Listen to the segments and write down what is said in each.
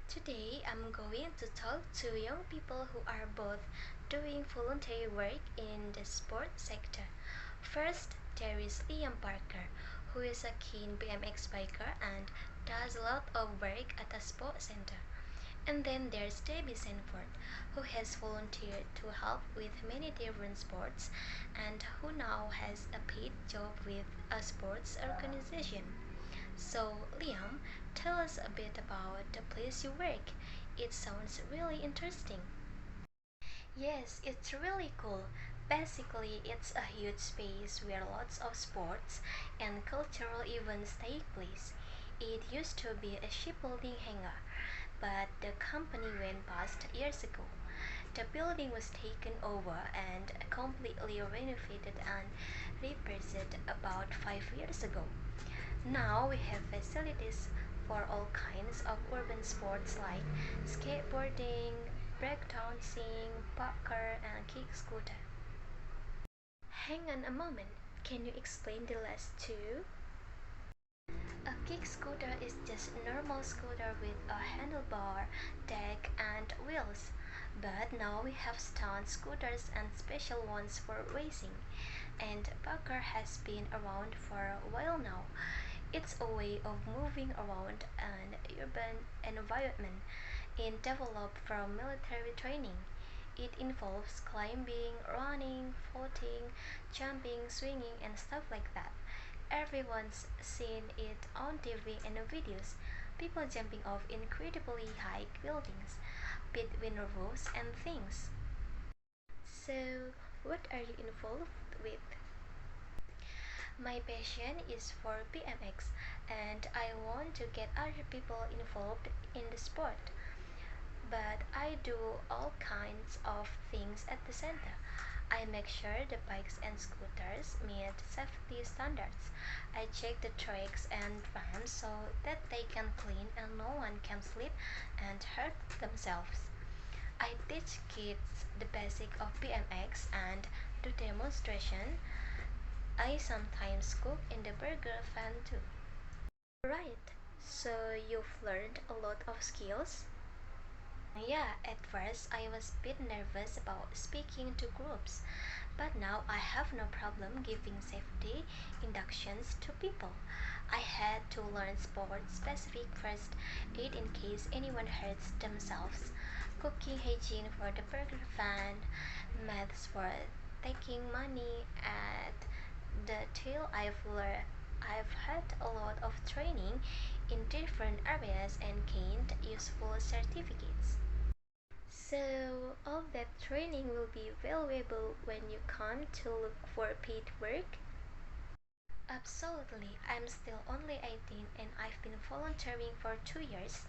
Today I'm going to talk to young people who are both doing voluntary work in the sports sector. First, there is Liam Parker, who is a keen BMX biker and does a lot of work at a sports center. And then there's Debbie Sanford, who has volunteered to help with many different sports and who now has a paid job with a sports organization. So, Liam, tell us a bit about the place you work. It sounds really interesting. Yes, it's really cool. Basically, it's a huge space where lots of sports and cultural events take place. It used to be a shipbuilding hangar, but the company went bust years ago. The building was taken over and completely renovated and repurposed about 5 years ago. Now we have facilities for all kinds of urban sports like skateboarding, breakdancing, parkour, and kick scooter. Hang on a moment. Can you explain the last two? A kick scooter is just a normal scooter with a handlebar, deck, and wheels. But now we have stunt scooters and special ones for racing. And parkour has been around for a while now. It's a way of moving around an urban environment and developed from military training. It involves climbing, running, floating, jumping, swinging, and stuff like that. Everyone's seen it on TV and videos. People jumping off incredibly high buildings, between rows and things. So, what are you involved with? My passion is for BMX and I want to get other people involved in the sport. But I do all kinds of things at the center. I make sure the bikes and scooters meet safety standards. I check the tracks and ramps so that they can clean and no one can slip and hurt themselves. I teach kids the basic of BMX and do demonstration. I sometimes cook in the burger fan too. Right, so you've learned a lot of skills? Yeah, at first I was a bit nervous about speaking to groups, but now I have no problem giving safety inductions to people. I had to learn sport specific first aid in case anyone hurts themselves, cooking hygiene for the burger fan, maths for taking money at the till I've had a lot of training in different areas and gained useful certificates. So, all that training will be valuable when you come to look for paid work? Absolutely. I'm still only 18 and I've been volunteering for 2 years.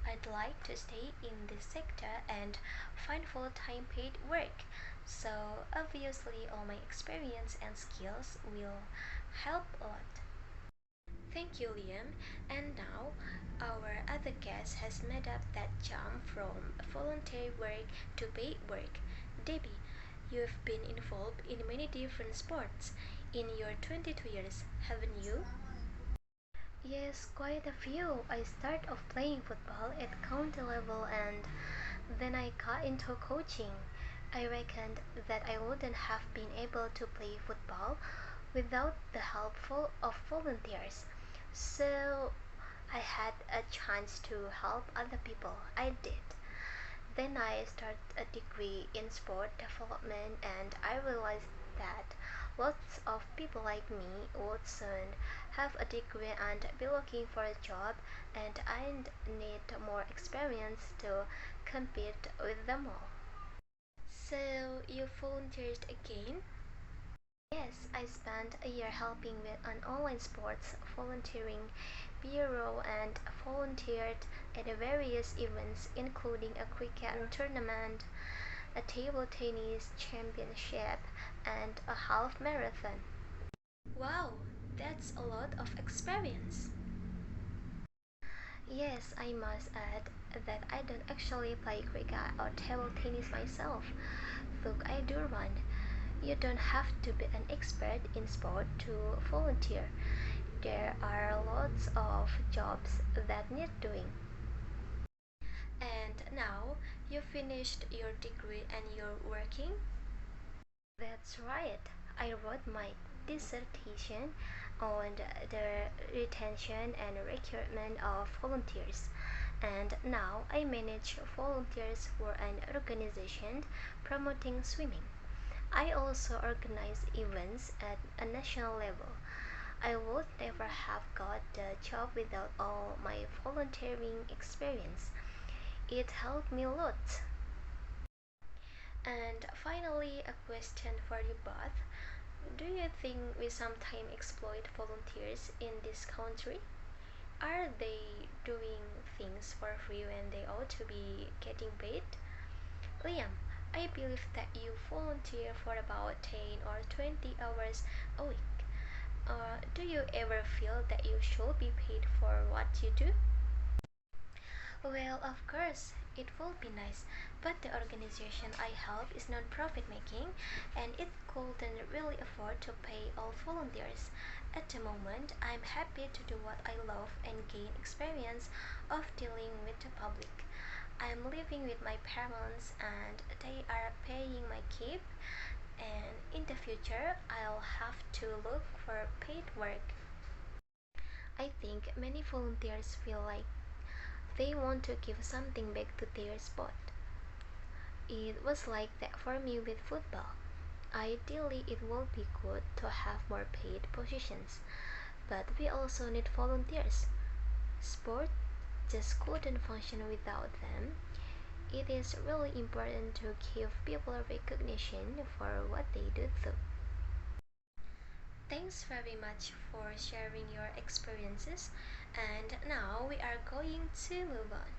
I'd like to stay in this sector and find full time paid work. So, obviously, all my experience and skills will help a lot. Thank you, Liam. And now, our other guest has made up that jump from voluntary work to paid work. Debbie, you've been involved in many different sports in your 22 years, haven't you? Yes, quite a few. I started off playing football at county level and then I got into coaching. I reckoned that I wouldn't have been able to play football without the help of volunteers. So I had a chance to help other people. I did. Then I started a degree in sport development and I realized that lots of people like me would soon have a degree and be looking for a job and I'd need more experience to compete with them all. So you volunteered again? Yes, I spent a year helping with an online sports volunteering bureau and volunteered at various events including a cricket tournament, a table tennis championship, and a half marathon. Wow, that's a lot of experience. Yes, I must add that I don't actually play cricket or table tennis myself. Look, I do run. You don't have to be an expert in sport to volunteer. There are lots of jobs that need doing. now you finished your degree and you're working? That's right. I wrote my dissertation on the retention and recruitment of volunteers, and now I manage volunteers for an organization promoting swimming. I also organize events at a national level. I would never have got the job without all my volunteering experience. It helped me a lot. And finally, a question for you both. Do you think we sometimes exploit volunteers in this country? Are they doing things for free when they ought to be getting paid? Liam, I believe that you volunteer for about 10 or 20 hours a week. Do you ever feel that you should be paid for what you do? Well, of course, it would be nice, but the organization I help is non-profit making and it couldn't really afford to pay all volunteers. At the moment, I'm happy to do what I love and gain experience of dealing with the public. I'm living with my parents and they are paying my keep, and in the future, I'll have to look for paid work. I think many volunteers feel like they want to give something back to their sport. It was like that for me with football. Ideally, it would be good to have more paid positions, but we also need volunteers. Sport just couldn't function without them. It is really important to give people recognition for what they do too. Thanks very much for sharing your experiences, and now we are going to move on.